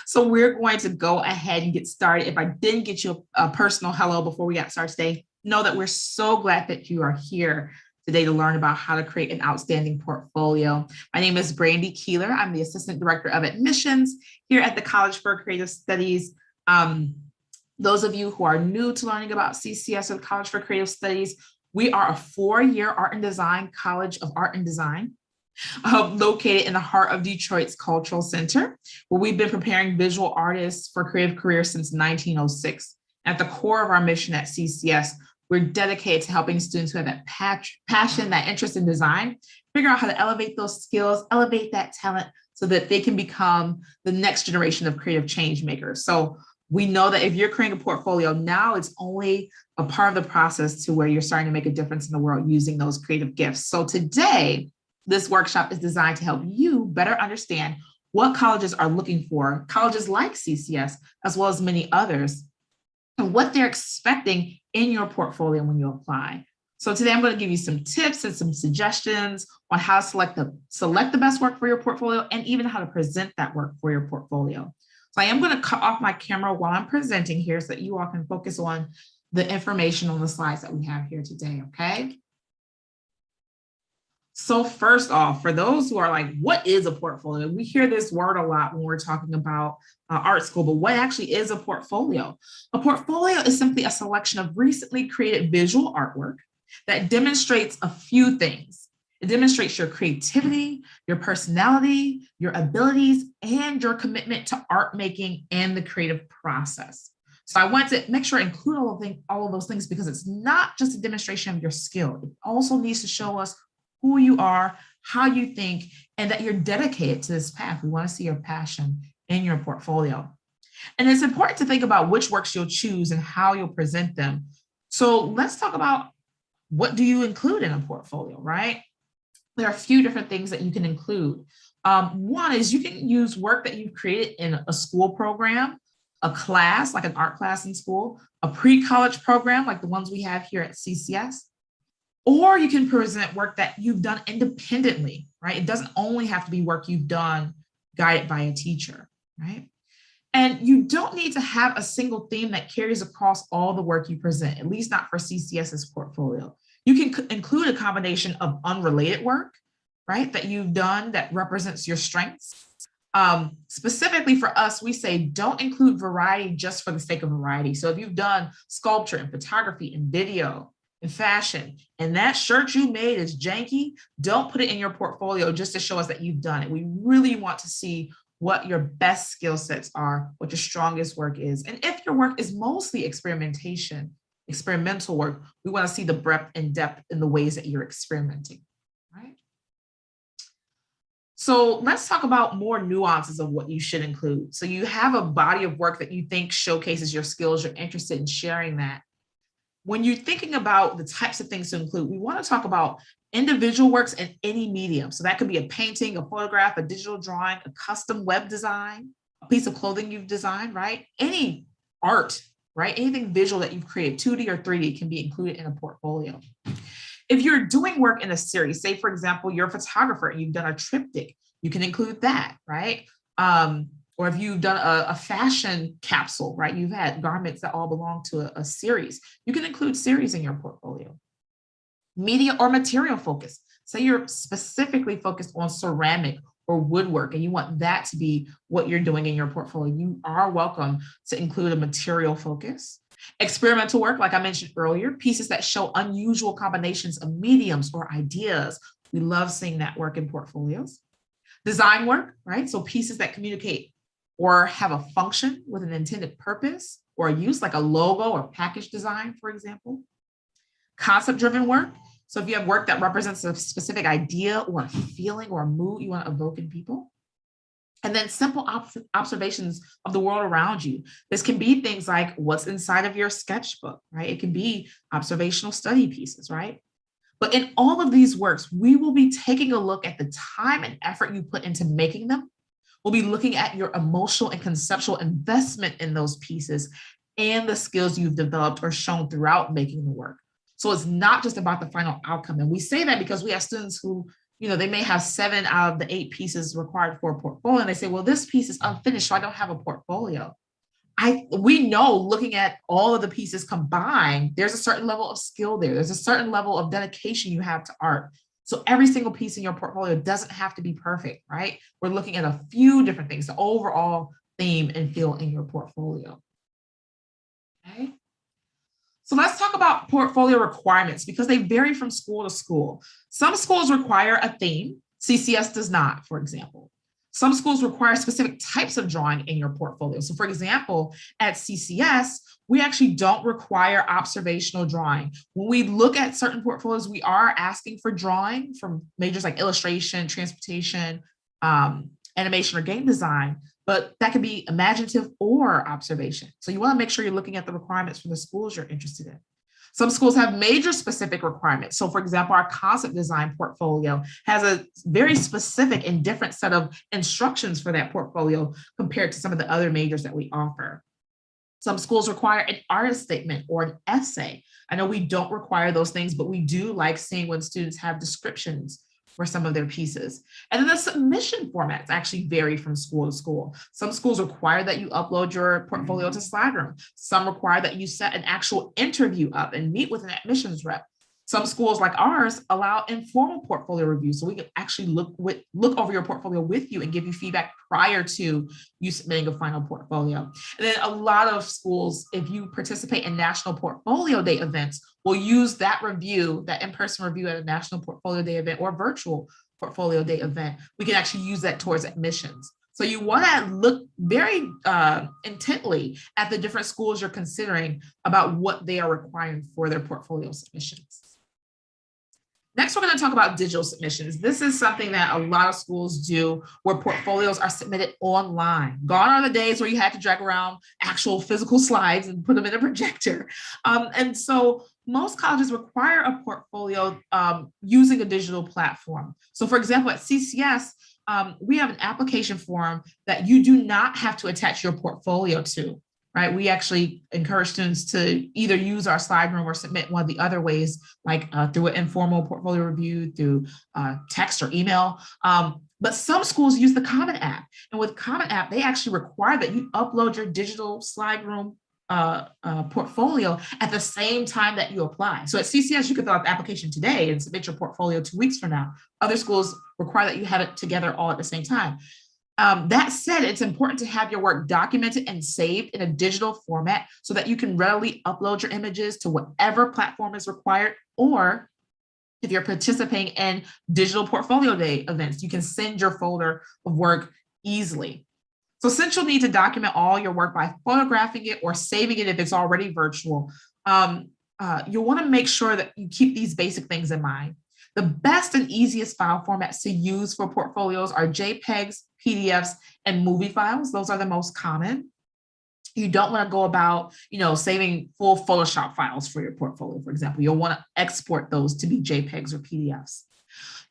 So we're going to go ahead and get started. If I didn't get you a personal hello before we got started today, know that we're so glad that you are here today to learn about how to create an outstanding portfolio. My name is Brandy Keeler. I'm the Assistant Director of Admissions here at the College for Creative Studies. Those of you who are new to learning about CCS or the College for Creative Studies, we are a 4-year art and design college of art and design. Located in the heart of Detroit's Cultural Center, where we've been preparing visual artists for creative careers since 1906. At the core of our mission at CCS, we're dedicated to helping students who have that passion, that interest in design, figure out how to elevate those skills, elevate that talent so that they can become the next generation of creative change makers. So we know that if you're creating a portfolio now, it's only a part of the process to where you're starting to make a difference in the world using those creative gifts. So today, this workshop is designed to help you better understand what colleges are looking for, colleges like CCS, as well as many others, and what they're expecting in your portfolio when you apply. So today I'm going to give you some tips and some suggestions on how to select the best work for your portfolio and even how to present that work for your portfolio. So I am going to cut off my camera while I'm presenting here so that you all can focus on the information on the slides that we have here today, okay? So first off, for those who are like, what is a portfolio? We hear this word a lot when we're talking about art school, but what actually is a portfolio? A portfolio is simply a selection of recently created visual artwork that demonstrates a few things. It demonstrates your creativity, your personality, your abilities, and your commitment to art making and the creative process. So I want to make sure I include all of those things because it's not just a demonstration of your skill. It also needs to show us who you are, how you think, and that you're dedicated to this path. We want to see your passion in your portfolio. And it's important to think about which works you'll choose and how you'll present them. So let's talk about what do you include in a portfolio, right? There are a few different things that you can include. One is you can use work that you've created in a school program, a class, like an art class in school, a pre-college program like the ones we have here at CCS. Or you can present work that you've done independently, right? It doesn't only have to be work you've done guided by a teacher, right? And you don't need to have a single theme that carries across all the work you present, at least not for CCS's portfolio. You can include a combination of unrelated work, right, that you've done that represents your strengths. Specifically for us, we say don't include variety just for the sake of variety. So if you've done sculpture and photography and video, in fashion, and that shirt you made is janky, don't put it in your portfolio just to show us that you've done it. We really want to see what your best skill sets are, what your strongest work is. And if your work is mostly experimental work, we want to see the breadth and depth in the ways that you're experimenting, right? So let's talk about more nuances of what you should include. So you have a body of work that you think showcases your skills, you're interested in sharing that. When you're thinking about the types of things to include, we want to talk about individual works in any medium. So that could be a painting, a photograph, a digital drawing, a custom web design, a piece of clothing you've designed, right? Any art, right? Anything visual that you've created, 2D or 3D, can be included in a portfolio. If you're doing work in a series, say, for example, you're a photographer and you've done a triptych, you can include that, right? Or if you've done a fashion capsule, right? You've had garments that all belong to a series. You can include series in your portfolio. Media or material focus. Say you're specifically focused on ceramic or woodwork and you want that to be what you're doing in your portfolio. You are welcome to include a material focus. Experimental work, like I mentioned earlier, pieces that show unusual combinations of mediums or ideas. We love seeing that work in portfolios. Design work, right? So pieces that communicate or have a function with an intended purpose or a use, like a logo or package design, for example. Concept-driven work. So if you have work that represents a specific idea or a feeling or a mood you want to evoke in people. And then simple observations of the world around you. This can be things like what's inside of your sketchbook, right? It can be observational study pieces, right? But in all of these works, we will be taking a look at the time and effort you put into making them. We'll be looking at your emotional and conceptual investment in those pieces and the skills you've developed or shown throughout making the work. So it's not just about the final outcome. And we say that because we have students who they may have 7 out of the 8 pieces required for a portfolio, and they say, well, this piece is unfinished, so I don't have a portfolio. We know, looking at all of the pieces combined, there's a certain level of skill there. There's a certain level of dedication you have to art. So every single piece in your portfolio doesn't have to be perfect, right? We're looking at a few different things, the overall theme and feel in your portfolio. Okay. So let's talk about portfolio requirements, because they vary from school to school. Some schools require a theme. CCS does not, for example. Some schools require specific types of drawing in your portfolio. So for example, at CCS, we actually don't require observational drawing. When we look at certain portfolios, we are asking for drawing from majors like illustration, transportation, animation, or game design, but that can be imaginative or observation. So you want to make sure you're looking at the requirements for the schools you're interested in. Some schools have major specific requirements. So for example, our concept design portfolio has a very specific and different set of instructions for that portfolio compared to some of the other majors that we offer. Some schools require an artist statement or an essay. I know we don't require those things, but we do like seeing when students have descriptions for some of their pieces. And then the submission formats actually vary from school to school. Some schools require that you upload your portfolio to SlideRoom. Some require that you set an actual interview up and meet with an admissions rep. Some schools like ours allow informal portfolio reviews, so we can actually look over your portfolio with you and give you feedback prior to you submitting a final portfolio. And then a lot of schools, if you participate in National Portfolio Day events, will use that review, that in-person review at a National Portfolio Day event or virtual Portfolio Day event. We can actually use that towards admissions. So you want to look very intently at the different schools you're considering about what they are requiring for their portfolio submissions. Next, we're going to talk about digital submissions. This is something that a lot of schools do, where portfolios are submitted online. Gone are the days where you had to drag around actual physical slides and put them in a projector. And so most colleges require a portfolio using a digital platform. So for example, at CCS, we have an application form that you do not have to attach your portfolio to. Right, we actually encourage students to either use our SlideRoom or submit one of the other ways, like through an informal portfolio review, through text or email. But some schools use the Common App. And with Common App, they actually require that you upload your digital SlideRoom portfolio at the same time that you apply. So at CCS, you could fill out the application today and submit your portfolio 2 weeks from now. Other schools require that you have it together all at the same time. That said, it's important to have your work documented and saved in a digital format so that you can readily upload your images to whatever platform is required, or if you're participating in digital portfolio day events, you can send your folder of work easily. So since you'll need to document all your work by photographing it or saving it if it's already virtual, you'll want to make sure that you keep these basic things in mind. The best and easiest file formats to use for portfolios are JPEGs, PDFs, and movie files. Those are the most common. You don't want to go about, saving full Photoshop files for your portfolio, for example. You'll want to export those to be JPEGs or PDFs.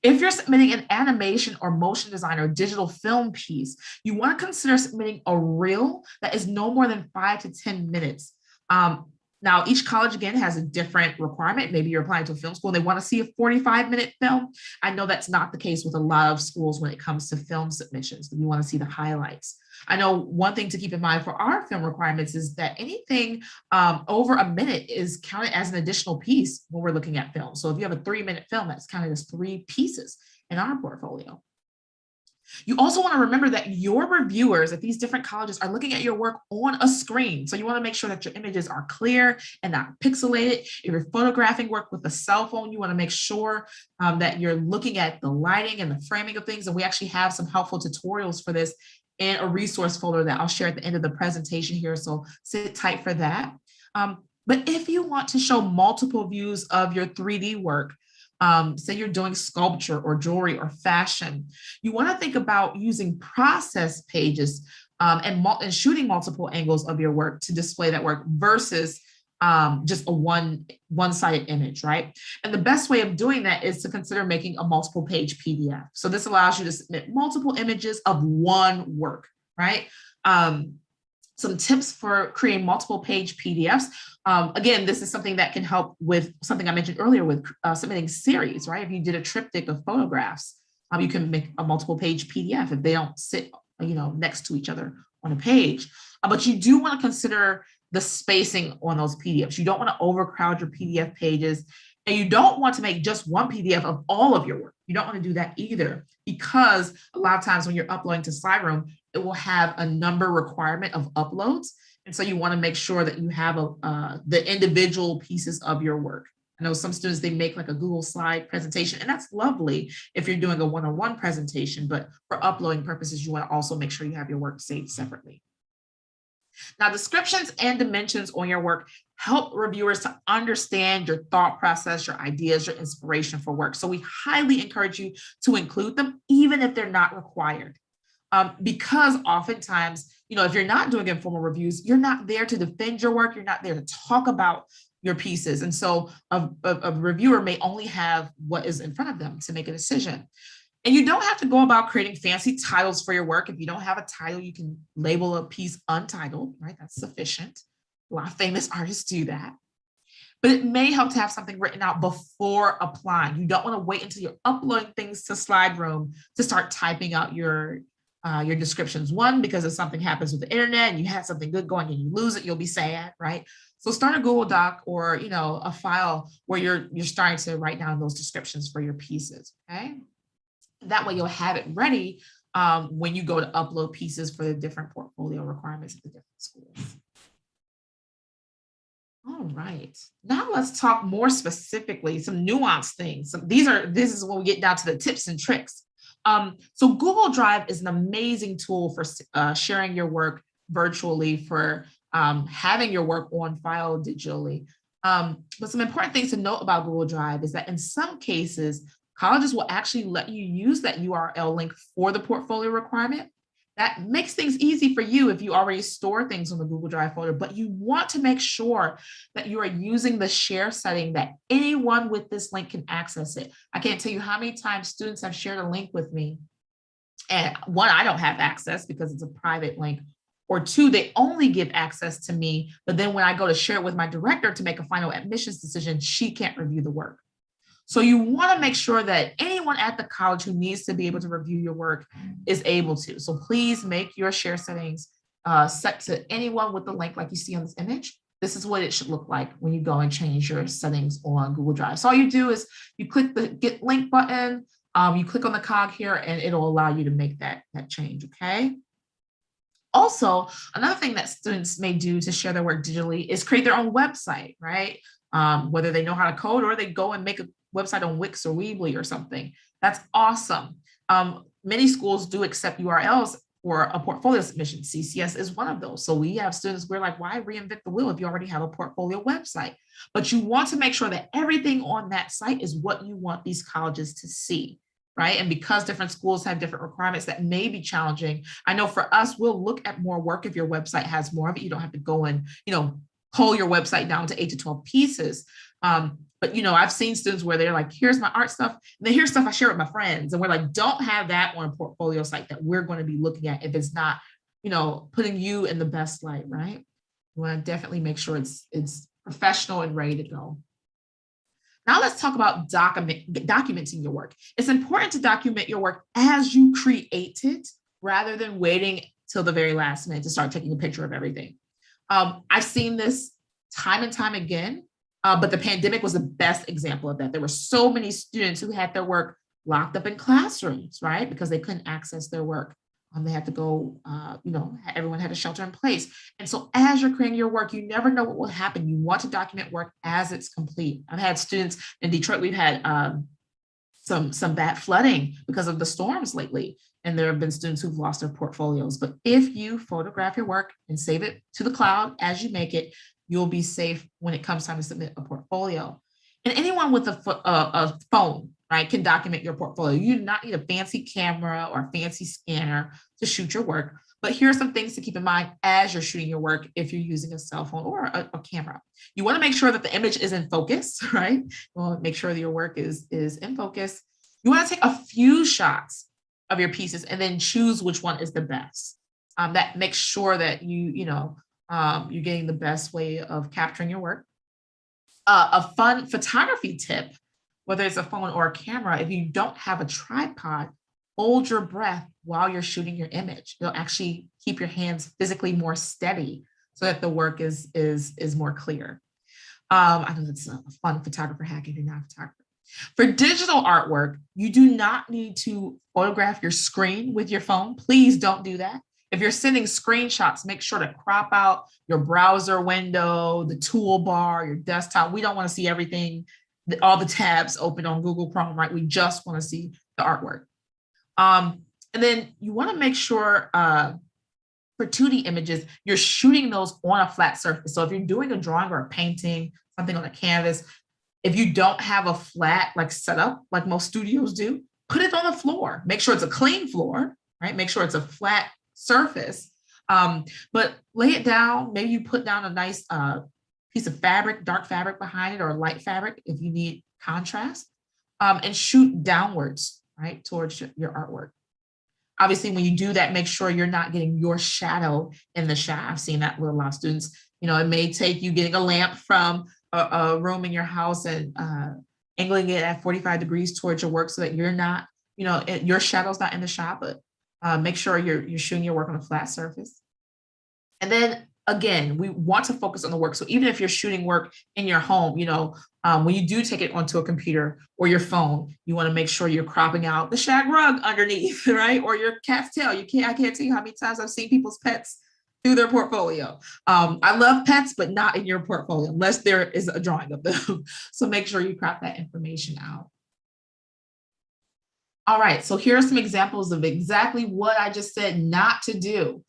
If you're submitting an animation or motion design or digital film piece, you want to consider submitting a reel that is no more than 5 to 10 minutes. Now, each college, again, has a different requirement. Maybe you're applying to a film school and they want to see a 45-minute film. I know that's not the case with a lot of schools when it comes to film submissions. You want to see the highlights. I know one thing to keep in mind for our film requirements is that anything over a minute is counted as an additional piece when we're looking at film. So if you have a 3-minute film, that's counted as 3 pieces in our portfolio. You also want to remember that your reviewers at these different colleges are looking at your work on a screen. So you want to make sure that your images are clear and not pixelated. If you're photographing work with a cell phone, you want to make sure that you're looking at the lighting and the framing of things. And we actually have some helpful tutorials for this in a resource folder that I'll share at the end of the presentation here. So sit tight for that. But if you want to show multiple views of your 3D work, say you're doing sculpture or jewelry or fashion, you want to think about using process pages and shooting multiple angles of your work to display that work versus just a one-sided image, right? And the best way of doing that is to consider making a multiple page PDF. So this allows you to submit multiple images of one work, right? Some tips for creating multiple page PDFs. Again, this is something that can help with something I mentioned earlier with submitting series, right? If you did a triptych of photographs, you can make a multiple page PDF if they don't sit, next to each other on a page. But you do want to consider the spacing on those PDFs. You don't want to overcrowd your PDF pages, and you don't want to make just one PDF of all of your work. You don't want to do that either, because a lot of times when you're uploading to SlideRoom, it will have a number requirement of uploads. And so you want to make sure that you have the individual pieces of your work. I know some students, they make like a Google slide presentation, and that's lovely if you're doing a one-on-one presentation, but for uploading purposes, you want to also make sure you have your work saved separately. Now, descriptions and dimensions on your work help reviewers to understand your thought process, your ideas, your inspiration for work. So we highly encourage you to include them, even if they're not required. Because oftentimes, if you're not doing informal reviews, you're not there to defend your work. You're not there to talk about your pieces. And so a reviewer may only have what is in front of them to make a decision. And you don't have to go about creating fancy titles for your work. If you don't have a title, you can label a piece untitled, right? That's sufficient. A lot of famous artists do that. But it may help to have something written out before applying. You don't want to wait until you're uploading things to SlideRoom to start typing out your descriptions. One, because if something happens with the internet and you had something good going and you lose it, you'll be sad, right? So start a Google Doc or a file where you're starting to write down those descriptions for your pieces. Okay, that way you'll have it ready when you go to upload pieces for the different portfolio requirements of the different schools. All right, now let's talk more specifically, some nuanced things. This is when we get down to the tips and tricks. So Google Drive is an amazing tool for sharing your work virtually, for having your work on file digitally. But some important things to note about Google Drive is that in some cases, colleges will actually let you use that URL link for the portfolio requirement. That makes things easy for you if you already store things on the Google Drive folder, but you want to make sure that you are using the share setting that anyone with this link can access it. I can't tell you how many times students have shared a link with me, and one, I don't have access because it's a private link, or two, they only give access to me, but then when I go to share it with my director to make a final admissions decision, she can't review the work. So you want to make sure that anyone at the college who needs to be able to review your work is able to. So please make your share settings set to anyone with the link like you see on this image. This is what it should look like when you go and change your settings on Google Drive. So all you do is you click the Get Link button, you click on the cog here, and it'll allow you to make that change, okay? Also, another thing that students may do to share their work digitally is create their own website, right? Whether they know how to code or they go and make a website on Wix or Weebly or something. That's awesome. Many schools do accept URLs for a portfolio submission. CCS is one of those. So we have students, we're like, why reinvent the wheel if you already have a portfolio website? But you want to make sure that everything on that site is what you want these colleges to see, right? And because different schools have different requirements, that may be challenging. I know for us, we'll look at more work if your website has more of it. You don't have to go and, pull your website down to 8 to 12 pieces. But I've seen students where they're like, here's my art stuff, and then here's stuff I share with my friends. And we're like, don't have that on a portfolio site that we're going to be looking at if it's not, putting you in the best light, right? You want to definitely make sure it's professional and ready to go. Now let's talk about documenting your work. It's important to document your work as you create it rather than waiting till the very last minute to start taking a picture of everything. I've seen this time and time again, but the pandemic was the best example of that. There were so many students who had their work locked up in classrooms, right? Because they couldn't access their work. They had to go, everyone had a shelter in place. And so as you're creating your work, you never know what will happen. You want to document work as it's complete. I've had students in Detroit, we've had some bad flooding because of the storms lately. And there have been students who've lost their portfolios. But if you photograph your work and save it to the cloud as you make it, you'll be safe when it comes time to submit a portfolio. And anyone with a phone, right, can document your portfolio. You do not need a fancy camera or a fancy scanner to shoot your work. But here are some things to keep in mind as you're shooting your work if you're using a cell phone or a camera. You want to make sure that the image is in focus, right? You want to make sure that your work is in focus. You want to take a few shots of your pieces and then choose which one is the best. that makes sure that you're getting the best way of capturing your work. A fun photography tip, whether it's a phone or a camera, if you don't have a tripod, hold your breath while you're shooting your image. You'll actually keep your hands physically more steady so that the work is more clear. I know that's a fun photographer hack if you're not a photographer. For digital artwork, you do not need to photograph your screen with your phone. Please don't do that. If you're sending screenshots, make sure to crop out your browser window, the toolbar, your desktop. We don't want to see everything, all the tabs open on Google Chrome, right? We just want to see the artwork. And then you want to make sure for 2D images, you're shooting those on a flat surface. So if you're doing a drawing or a painting, something on a canvas, if you don't have a flat like setup, like most studios do, put it on the floor. Make sure it's a clean floor, right? Make sure it's a flat surface. But lay it down. Maybe you put down a nice piece of fabric, dark fabric behind it, or light fabric if you need contrast, and shoot downwards, right, towards your artwork. Obviously, when you do that, make sure you're not getting your shadow in the shot. I've seen that with a lot of students. It may take you getting a lamp from a room in your house and angling it at 45 degrees towards your work so that you're not, your shadow's not in the shot, but make sure you're shooting your work on a flat surface. And then again, we want to focus on the work. So even if you're shooting work in your home, when you do take it onto a computer or your phone, you want to make sure you're cropping out the shag rug underneath, right? Or your cat's tail. I can't tell you how many times I've seen people's pets through their portfolio. I love pets, but not in your portfolio unless there is a drawing of them. So make sure you crop that information out. All right, so here are some examples of exactly what I just said not to do.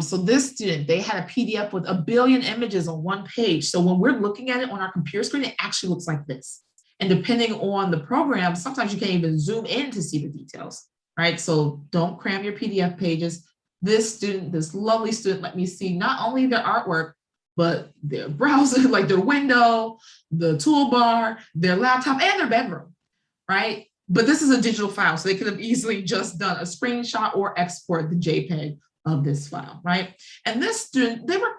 So this student, they had a PDF with 1 billion images on one page. So when we're looking at it on our computer screen, it actually looks like this. And depending on the program, sometimes you can't even zoom in to see the details, right? So don't cram your PDF pages. This student, this lovely student, let me see not only their artwork, but their browser, like their window, the toolbar, their laptop, and their bedroom, right? But this is a digital file, so they could have easily just done a screenshot or export the JPEG of this file, right? And this student, they were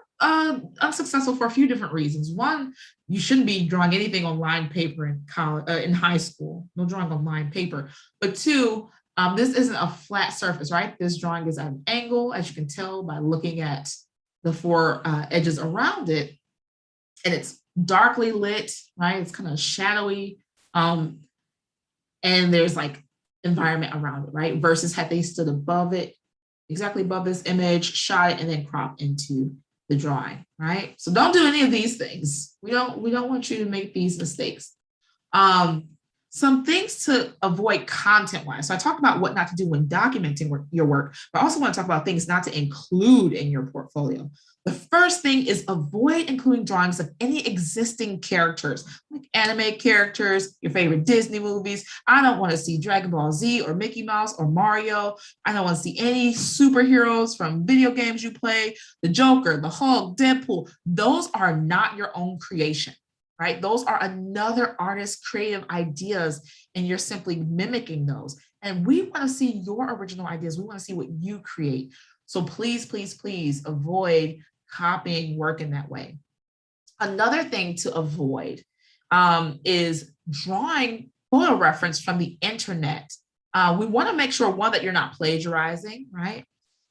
unsuccessful for a few different reasons. One, you shouldn't be drawing anything on lined paper in college, in high school. No drawing on lined paper. But two, this isn't a flat surface, right? This drawing is at an angle, as you can tell by looking at the 4 edges around it, and it's darkly lit, right? It's kind of shadowy, and there's like environment around it, right? Versus had they stood above it, exactly above this image, shot it, and then crop into the drawing, right? So don't do any of these things. We don't want you to make these mistakes. Some things to avoid content-wise. So I talked about what not to do when documenting your work, but I also want to talk about things not to include in your portfolio. The first thing is avoid including drawings of any existing characters, like anime characters, your favorite Disney movies. I don't want to see Dragon Ball Z or Mickey Mouse or Mario. I don't want to see any superheroes from video games you play, the Joker, the Hulk, Deadpool. Those are not your own creation, right? Those are another artist's creative ideas, and you're simply mimicking those. And we want to see your original ideas. We want to see what you create. So please, please, please avoid copying work in that way. Another thing to avoid is drawing photo reference from the internet. We want to make sure, one, that you're not plagiarizing, right?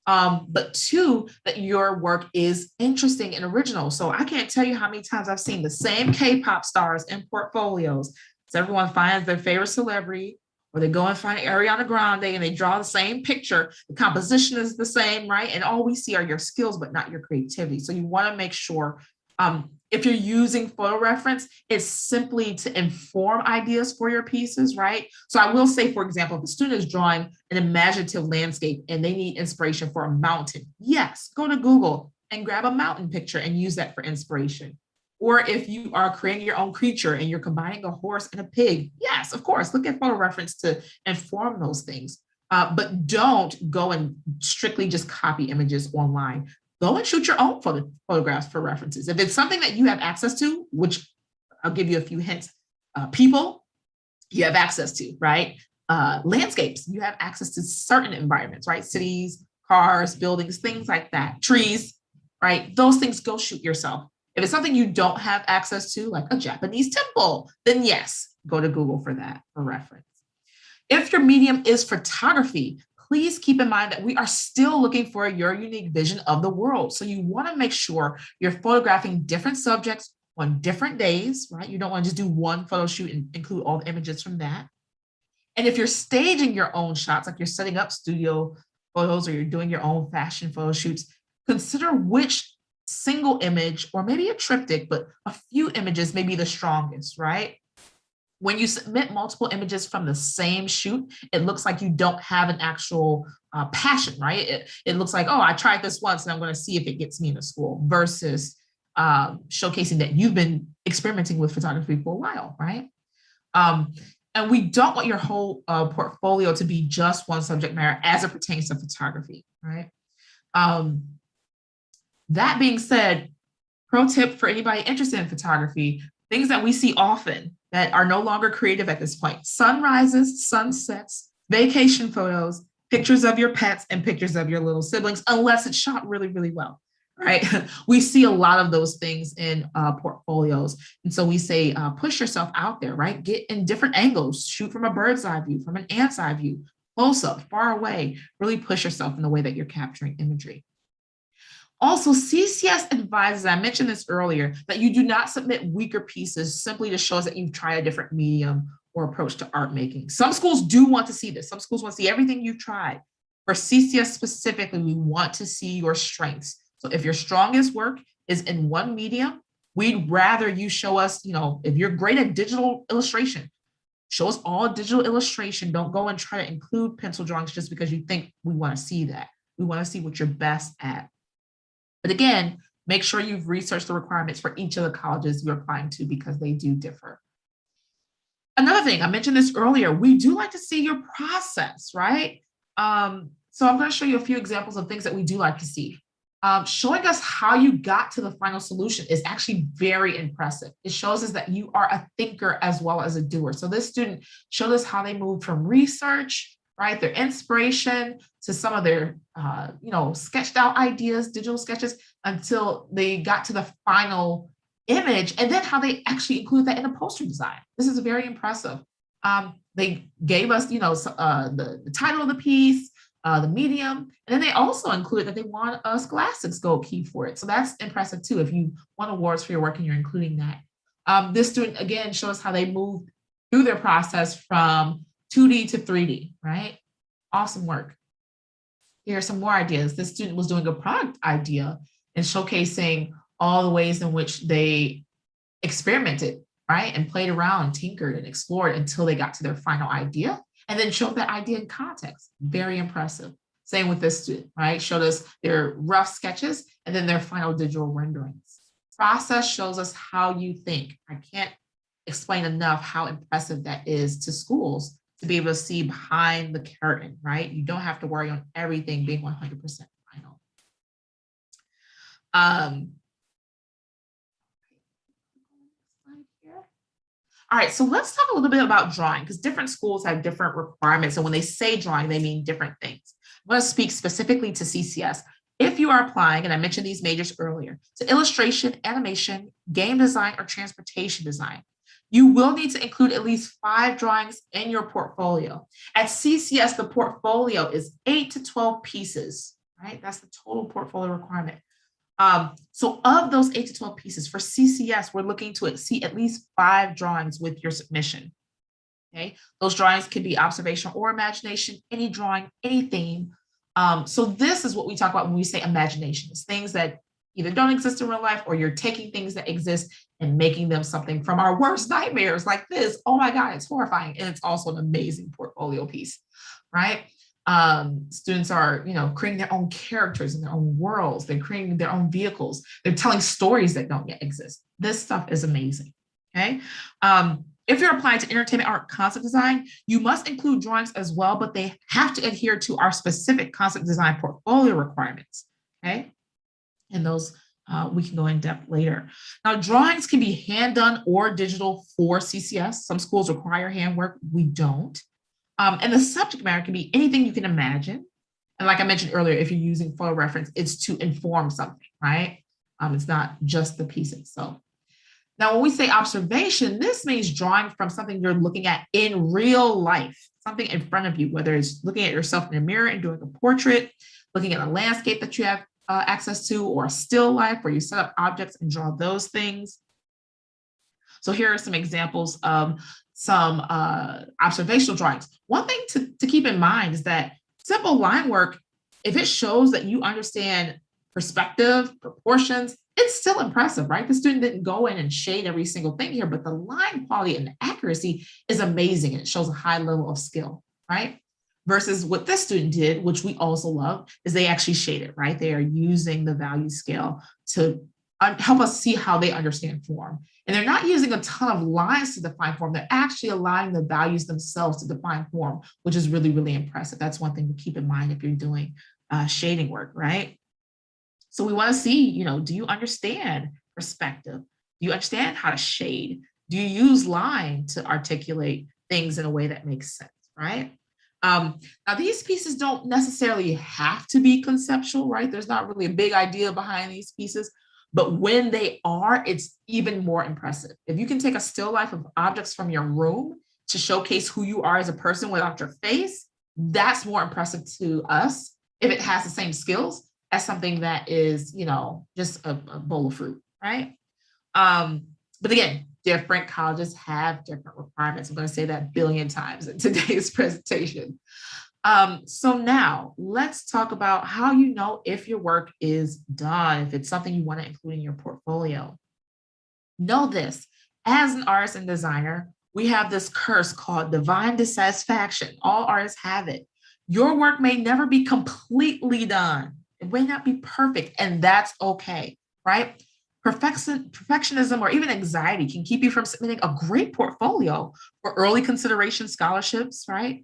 But two, that your work is interesting and original. So I can't tell you how many times I've seen the same K-pop stars in portfolios. So everyone finds their favorite celebrity, or they go and find Ariana Grande and they draw the same picture. The composition is the same, right? And all we see are your skills, but not your creativity. So you want to make sure if you're using photo reference, it's simply to inform ideas for your pieces, right? So I will say, for example, if a student is drawing an imaginative landscape and they need inspiration for a mountain, yes, go to Google and grab a mountain picture and use that for inspiration. Or if you are creating your own creature and you're combining a horse and a pig, yes, of course, look at photo reference to inform those things. But don't go and strictly just copy images online. Go and shoot your own photographs for references. If it's something that you have access to, which I'll give you a few hints, people you have access to, right? Landscapes, you have access to certain environments, right? Cities, cars, buildings, things like that, trees, right? Those things, go shoot yourself. If it's something you don't have access to, like a Japanese temple, then yes, go to Google for that for reference. If your medium is photography, please keep in mind that we are still looking for your unique vision of the world. So you want to make sure you're photographing different subjects on different days, right? You don't want to just do one photo shoot and include all the images from that. And if you're staging your own shots, like you're setting up studio photos or you're doing your own fashion photo shoots, consider which single image or maybe a triptych, but a few images may be the strongest, right? When you submit multiple images from the same shoot, it looks like you don't have an actual passion, right? It looks like, oh, I tried this once and I'm going to see if it gets me into school, versus showcasing that you've been experimenting with photography for a while, right? And we don't want your whole portfolio to be just one subject matter as it pertains to photography, right? That being said, pro tip for anybody interested in photography, things that we see often that are no longer creative at this point: sunrises, sunsets, vacation photos, pictures of your pets, and pictures of your little siblings, unless it's shot really, really well, right? We see a lot of those things in portfolios. And so we say, push yourself out there, right? Get in different angles, shoot from a bird's eye view, from an ant's eye view, close up, far away, really push yourself in the way that you're capturing imagery. Also, CCS advises, I mentioned this earlier, that you do not submit weaker pieces simply to show us that you've tried a different medium or approach to art making. Some schools do want to see this. Some schools want to see everything you've tried. For CCS specifically, we want to see your strengths. So if your strongest work is in one medium, we'd rather you show us, if you're great at digital illustration, show us all digital illustration. Don't go and try to include pencil drawings just because you think we want to see that. We want to see what you're best at. But again, make sure you've researched the requirements for each of the colleges you're applying to, because they do differ. Another thing, I mentioned this earlier, we do like to see your process, right? So I'm going to show you a few examples of things that we do like to see. Showing us how you got to the final solution is actually very impressive. It shows us that you are a thinker as well as a doer. So this student showed us how they moved from research, right, their inspiration, to some of their, sketched out ideas, digital sketches, until they got to the final image, and then how they actually include that in the poster design. This is very impressive. They gave us, the title of the piece, the medium, and then they also included that they want a Scholastic Gold key for it. So that's impressive too. If you want awards for your work and you're including that. This student, again, shows how they moved through their process from 2D to 3D, right? Awesome work. Here are some more ideas. This student was doing a product idea and showcasing all the ways in which they experimented, right? And played around, tinkered, and explored until they got to their final idea, and then showed that idea in context. Very impressive. Same with this student, right? Showed us their rough sketches and then their final digital renderings. Process shows us how you think. I can't explain enough how impressive that is to schools to be able to see behind the curtain, right? You don't have to worry on everything being 100% final. All right, so let's talk a little bit about drawing, because different schools have different requirements. And when they say drawing, they mean different things. I'm going to speak specifically to CCS. If you are applying, and I mentioned these majors earlier, to illustration, animation, game design, or transportation design, you will need to include at least 5 drawings in your portfolio. At CCS, the portfolio is 8 to 12 pieces, right? That's the total portfolio requirement. So of those 8 to 12 pieces for CCS, we're looking to see at least 5 drawings with your submission. Okay, those drawings can be observation or imagination, any drawing, any theme. So this is what we talk about when we say imagination. It's things that either don't exist in real life, or you're taking things that exist and making them something from our worst nightmares, like this. Oh my God, it's horrifying. And it's also an amazing portfolio piece, right? Students are, creating their own characters in their own worlds. They're creating their own vehicles. They're telling stories that don't yet exist. This stuff is amazing, okay? If you're applying to entertainment art concept design, you must include drawings as well, but they have to adhere to our specific concept design portfolio requirements, okay? And those we can go in depth later. Now, drawings can be hand done or digital for CCS. Some schools require handwork, we don't. And the subject matter can be anything you can imagine. And like I mentioned earlier, if you're using photo reference, it's to inform something, right? It's not just the pieces. So now, when we say observation, this means drawing from something you're looking at in real life, something in front of you, whether it's looking at yourself in a mirror and doing a portrait, looking at a landscape that you have access to, or a still life where you set up objects and draw those things. So here are some examples of some observational drawings. One thing to keep in mind is that simple line work, if it shows that you understand perspective, proportions, it's still impressive, right? The student didn't go in and shade every single thing here, but the line quality and accuracy is amazing, and it shows a high level of skill, right? Versus what this student did, which we also love, is they actually shaded, right? They are using the value scale to help us see how they understand form. And they're not using a ton of lines to define form. They're actually allowing the values themselves to define form, which is really, really impressive. That's one thing to keep in mind if you're doing shading work, right? So we want to see, do you understand perspective? Do you understand how to shade? Do you use line to articulate things in a way that makes sense, right? Now, these pieces don't necessarily have to be conceptual, right? There's not really a big idea behind these pieces, but when they are, it's even more impressive. If you can take a still life of objects from your room to showcase who you are as a person without your face, that's more impressive to us if it has the same skills as something that is, just a bowl of fruit, right? But again, different colleges have different requirements. I'm going to say that a billion times in today's presentation. So now let's talk about how you know if your work is done, if it's something you want to include in your portfolio. Know this, as an artist and designer, we have this curse called divine dissatisfaction. All artists have it. Your work may never be completely done. It may not be perfect, and that's okay, right? Perfectionism or even anxiety can keep you from submitting a great portfolio for early consideration scholarships, right?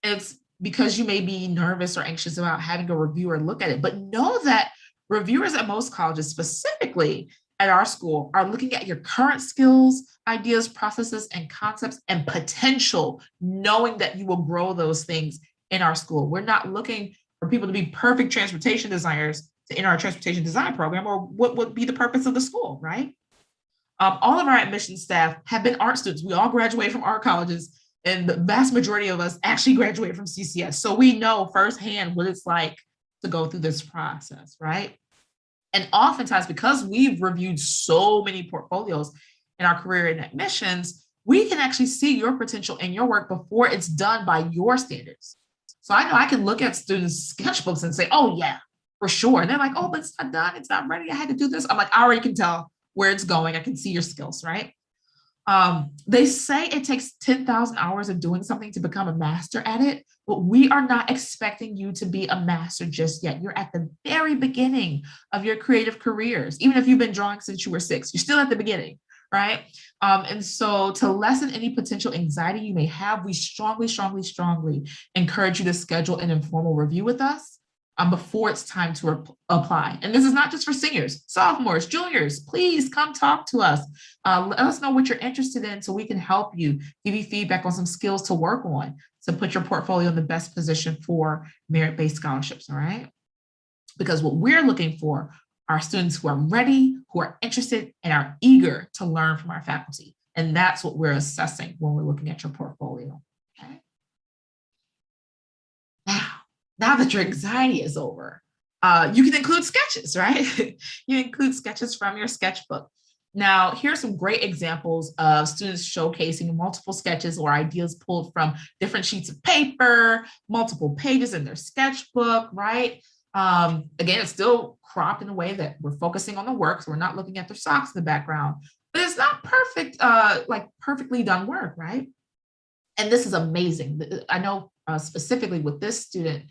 It's because you may be nervous or anxious about having a reviewer look at it, but know that reviewers at most colleges, specifically at our school, are looking at your current skills, ideas, processes, and concepts and potential, knowing that you will grow those things in our school. We're not looking for people to be perfect transportation designers to enter our transportation design program, or what would be the purpose of the school, right? All of our admissions staff have been art students. We all graduate from art colleges, and the vast majority of us actually graduate from CCS. So we know firsthand what it's like to go through this process, right? And oftentimes, because we've reviewed so many portfolios in our career in admissions, we can actually see your potential in your work before it's done by your standards. So I know I can look at students' sketchbooks and say, oh yeah, for sure. And they're like, oh, but it's not done. It's not ready. I had to do this. I'm like, I already can tell where it's going. I can see your skills, right? They say it takes 10,000 hours of doing something to become a master at it, but we are not expecting you to be a master just yet. You're at the very beginning of your creative careers. Even if you've been drawing since you were 6, you're still at the beginning, right? And so to lessen any potential anxiety you may have, we strongly, strongly, strongly encourage you to schedule an informal review with us before it's time to apply. And this is not just for seniors, sophomores, juniors. Please come talk to us. Let us know what you're interested in so we can help you, give you feedback on some skills to work on to put your portfolio in the best position for merit-based scholarships, all right? Because what we're looking for are students who are ready, who are interested, and are eager to learn from our faculty. And that's what we're assessing when we're looking at your portfolio, okay? Now that your anxiety is over, you can include sketches, right? You include sketches from your sketchbook. Now, here are some great examples of students showcasing multiple sketches or ideas pulled from different sheets of paper, multiple pages in their sketchbook, right? Again, it's still cropped in a way that we're focusing on the work, so we're not looking at their socks in the background, but it's not perfect, like perfectly done work, right? And this is amazing. I know specifically with this student,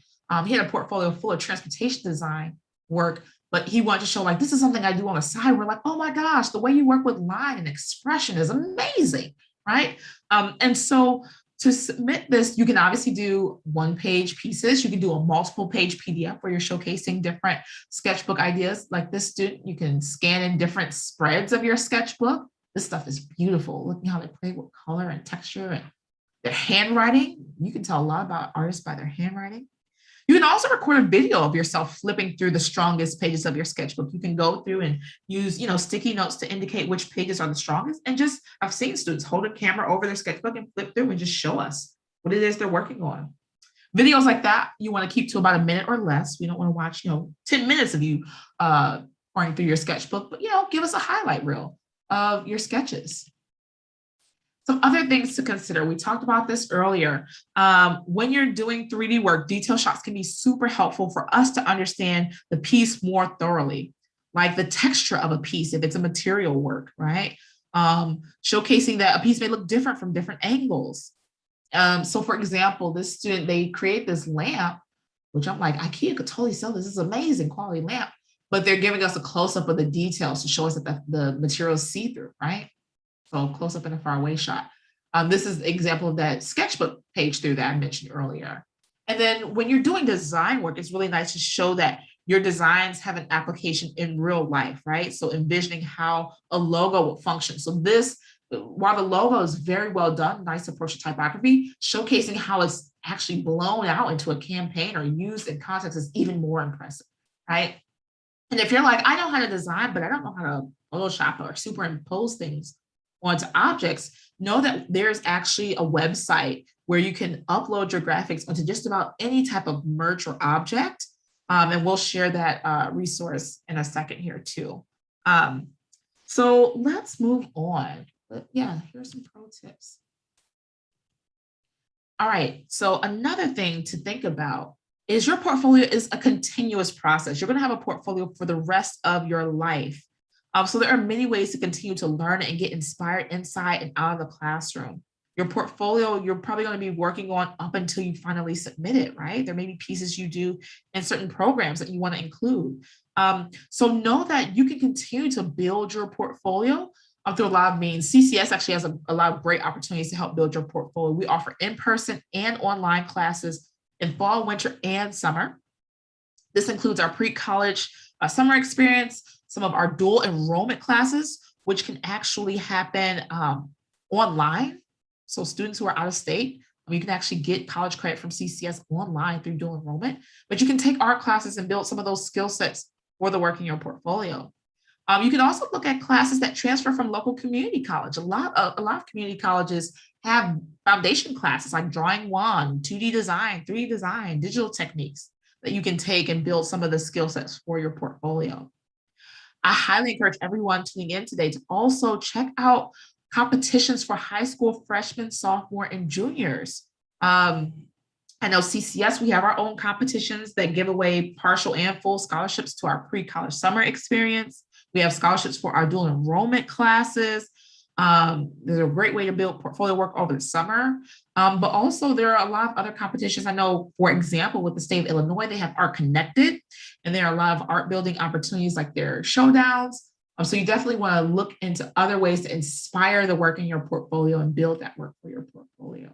he had a portfolio full of transportation design work, but he wanted to show like, this is something I do on the side. We're like, oh my gosh, the way you work with line and expression is amazing, right? And so to submit this, you can obviously do one-page pieces. You can do a multiple-page PDF where you're showcasing different sketchbook ideas. Like this student, you can scan in different spreads of your sketchbook. This stuff is beautiful. Look at how they play with color and texture and their handwriting. You can tell a lot about artists by their handwriting. You can also record a video of yourself flipping through the strongest pages of your sketchbook. You can go through and use, sticky notes to indicate which pages are the strongest. And just, I've seen students hold a camera over their sketchbook and flip through and just show us what it is they're working on. Videos like that, you want to keep to about a minute or less. We don't want to watch, 10 minutes of you pouring through your sketchbook, but, give us a highlight reel of your sketches. Some other things to consider. We talked about this earlier. When you're doing 3D work, detail shots can be super helpful for us to understand the piece more thoroughly, like the texture of a piece, if it's a material work, right? Showcasing that a piece may look different from different angles. So for example, this student, they create this lamp, which I'm like, IKEA could totally sell this. This is amazing quality lamp, but they're giving us a close-up of the details to show us that the material is see-through, right? So close up in a far away shot. This is an example of that sketchbook page through that I mentioned earlier. And then when you're doing design work, it's really nice to show that your designs have an application in real life, right? So envisioning how a logo will function. So this, while the logo is very well done, nice approach to typography, showcasing how it's actually blown out into a campaign or used in context is even more impressive, right? And if you're like, I know how to design, but I don't know how to Photoshop or superimpose things onto objects, know that there's actually a website where you can upload your graphics onto just about any type of merge or object. And we'll share that resource in a second here too. So let's move on. But yeah, here's some pro tips. All right, so another thing to think about is your portfolio is a continuous process. You're gonna have a portfolio for the rest of your life. So there are many ways to continue to learn and get inspired inside and out of the classroom. Your portfolio, you're probably going to be working on up until you finally submit it, right? There may be pieces you do in certain programs that you want to include. So know that you can continue to build your portfolio through a lot of means. CCS actually has a lot of great opportunities to help build your portfolio. We offer in-person and online classes in fall, winter, and summer. This includes our pre-college summer experience, some of our dual enrollment classes, which can actually happen online. So students who are out of state, you can actually get college credit from CCS online through dual enrollment, but you can take art classes and build some of those skill sets for the work in your portfolio. You can also look at classes that transfer from local community college. A lot of community colleges have foundation classes like drawing one, 2D design, 3D design, digital techniques that you can take and build some of the skill sets for your portfolio. I highly encourage everyone tuning in today to also check out competitions for high school freshmen, sophomore, and juniors. I know CCS, we have our own competitions that give away partial and full scholarships to our pre-college summer experience. We have scholarships for our dual enrollment classes. There's a great way to build portfolio work over the summer. But also there are a lot of other competitions. I know, for example, with the state of Illinois, they have Art Connected, and there are a lot of art building opportunities like their showdowns. So you definitely want to look into other ways to inspire the work in your portfolio and build that work for your portfolio.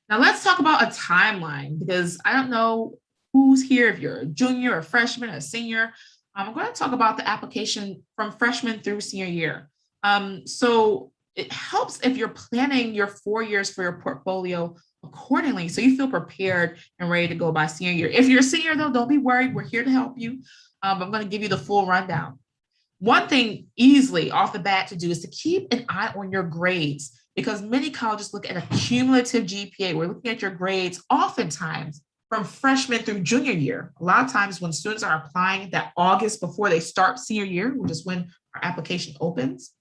Now let's talk about a timeline, because I don't know who's here, if you're a junior, a freshman, a senior. I'm going to talk about the application from freshman through senior year. So it helps if you're planning your 4 years for your portfolio accordingly, so you feel prepared and ready to go by senior year. If you're a senior though, don't be worried, we're here to help you. I'm going to give you the full rundown. One thing easily off the bat to do is to keep an eye on your grades, because many colleges look at a cumulative GPA. We're looking at your grades oftentimes from freshman through junior year. A lot of times when students are applying that August before they start senior year, which is when our application opens.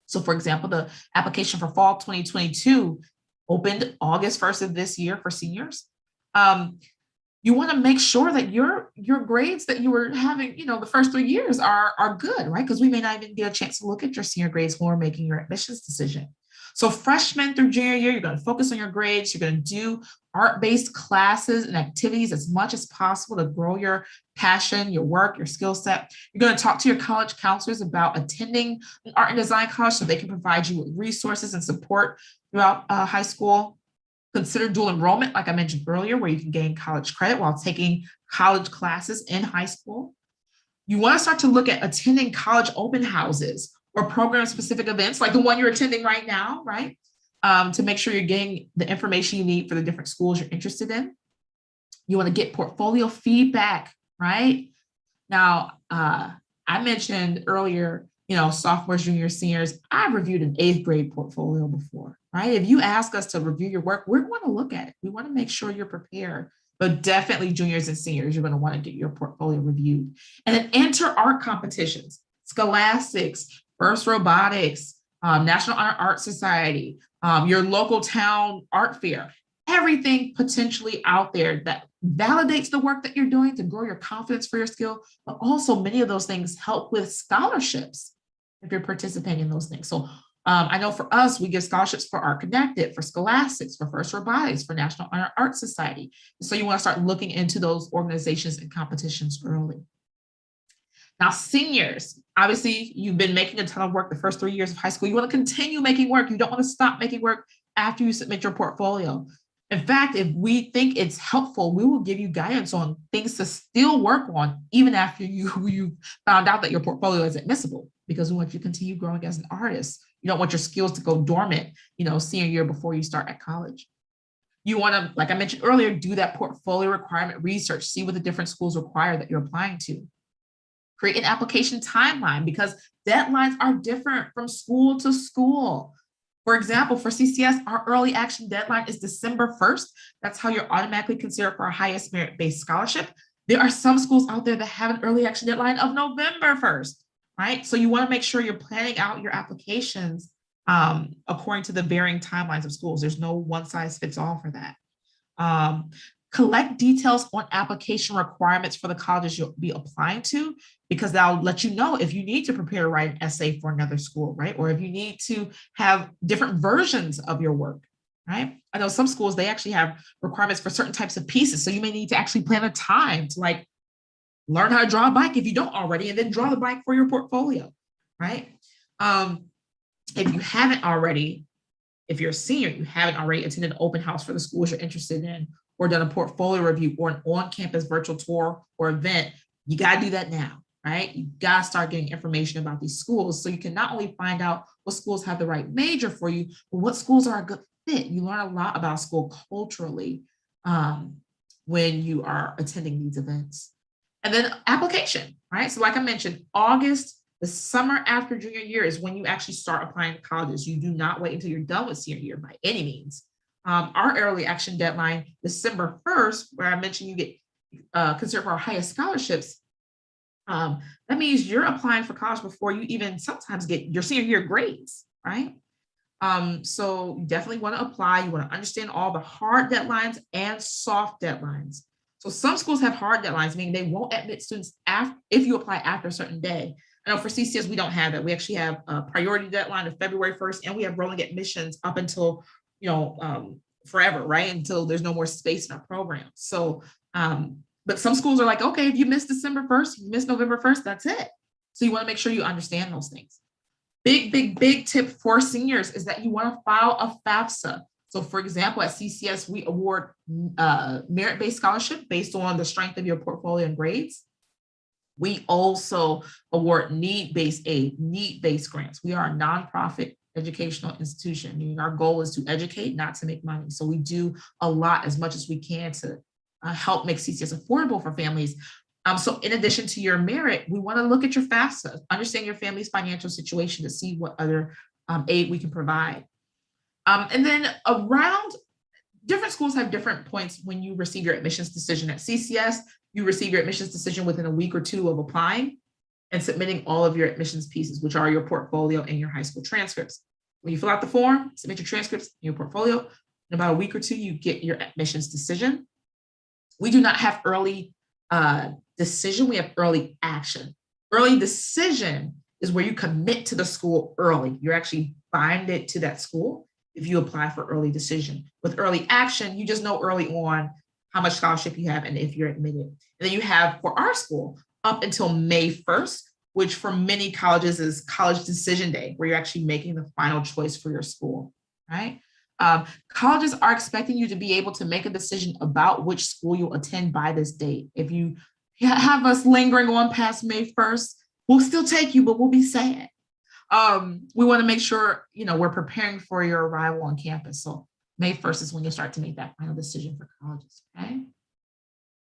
So for example, the application for fall 2022 opened August 1st of this year for seniors. You want to make sure that your grades that you were having, the first 3 years are good, right? Because we may not even get a chance to look at your senior grades when we're making your admissions decision. So freshman through junior year, you're going to focus on your grades. You're going to do art-based classes and activities as much as possible to grow your passion, your work, your skill set. You're going to talk to your college counselors about attending an art and design college so they can provide you with resources and support throughout high school. Consider dual enrollment, like I mentioned earlier, where you can gain college credit while taking college classes in high school. You want to start to look at attending college open houses or program-specific events like the one you're attending right now, right? To make sure you're getting the information you need for the different schools you're interested in. You want to get portfolio feedback, right? Now, I mentioned earlier, sophomores, juniors, seniors. I've reviewed an eighth grade portfolio before, right? If you ask us to review your work, we're going to look at it. We want to make sure you're prepared. But definitely juniors and seniors, you're going to want to get your portfolio reviewed. And then enter art competitions, scholastics, first robotics, National Honor Art Society, your local town art fair, everything potentially out there that validates the work that you're doing to grow your confidence for your skill, but also many of those things help with scholarships if you're participating in those things. So I know for us, we give scholarships for Art Connected, for Scholastics, for First Robotics, for National Honor Art Society. So you want to start looking into those organizations and competitions early. Now, seniors, obviously, you've been making a ton of work the first 3 years of high school. You want to continue making work. You don't want to stop making work after you submit your portfolio. In fact, if we think it's helpful, we will give you guidance on things to still work on even after you found out that your portfolio is admissible, because we want you to continue growing as an artist. You don't want your skills to go dormant, senior year before you start at college. You want to, like I mentioned earlier, do that portfolio requirement research, see what the different schools require that you're applying to. Create an application timeline, because deadlines are different from school to school. For example, for CCS, our early action deadline is December 1st. That's how you're automatically considered for our highest merit-based scholarship. There are some schools out there that have an early action deadline of November 1st, right? So you want to make sure you're planning out your applications according to the varying timelines of schools. There's no one size fits all for that. Collect details on application requirements for the colleges you'll be applying to, because that'll let you know if you need to prepare to write an essay for another school, right? Or if you need to have different versions of your work, right? I know some schools, they actually have requirements for certain types of pieces. So you may need to actually plan a time to learn how to draw a bike if you don't already, and then draw the bike for your portfolio, right? If you haven't already, if you're a senior, you haven't already attended an open house for the schools you're interested in, or done a portfolio review or an on-campus virtual tour or event, you got to do that now, right? You got to start getting information about these schools so you can not only find out what schools have the right major for you, but what schools are a good fit. You learn a lot about school culturally when you are attending these events. And then application, right? So like I mentioned, August, the summer after junior year, is when you actually start applying to colleges. You do not wait until you're done with senior year by any means. Our early action deadline, December 1st, where I mentioned you get considered for our highest scholarships. That means you're applying for college before you even sometimes get your senior year grades, right? So you definitely want to apply. You want to understand all the hard deadlines and soft deadlines. So some schools have hard deadlines, meaning they won't admit students if you apply after a certain day. I know for CCS, we don't have that. We actually have a priority deadline of February 1st, and we have rolling admissions up until forever, right? Until there's no more space in our program. So, but some schools are like, okay, if you miss December 1st, you miss November 1st, that's it. So you want to make sure you understand those things. Big tip for seniors is that you want to file a FAFSA. So for example, at CCS, we award merit-based scholarship based on the strength of your portfolio and grades. We also award need-based aid, need-based grants. We are a nonprofit educational institution, meaning our goal is to educate, not to make money. So we do a lot, as much as we can, to help make CCS affordable for families. So in addition to your merit, we want to look at your FAFSA, understand your family's financial situation to see what other aid we can provide. And then around, different schools have different points when you receive your admissions decision. At CCS, you receive your admissions decision within a week or two of applying and submitting all of your admissions pieces, which are your portfolio and your high school transcripts. When you fill out the form, submit your transcripts and your portfolio, in about a week or two, you get your admissions decision. We do not have early decision, we have early action. Early decision is where you commit to the school early. You're actually binded to that school if you apply for early decision. With early action, you just know early on how much scholarship you have and if you're admitted. And then you have, for our school, up until May 1st, which for many colleges is college decision day, where you're actually making the final choice for your school, right? Colleges are expecting you to be able to make a decision about which school you'll attend by this date. If you have us lingering on past May 1st, we'll still take you, but we'll be sad. We want to make sure, we're preparing for your arrival on campus. So May 1st is when you start to make that final decision for colleges, okay?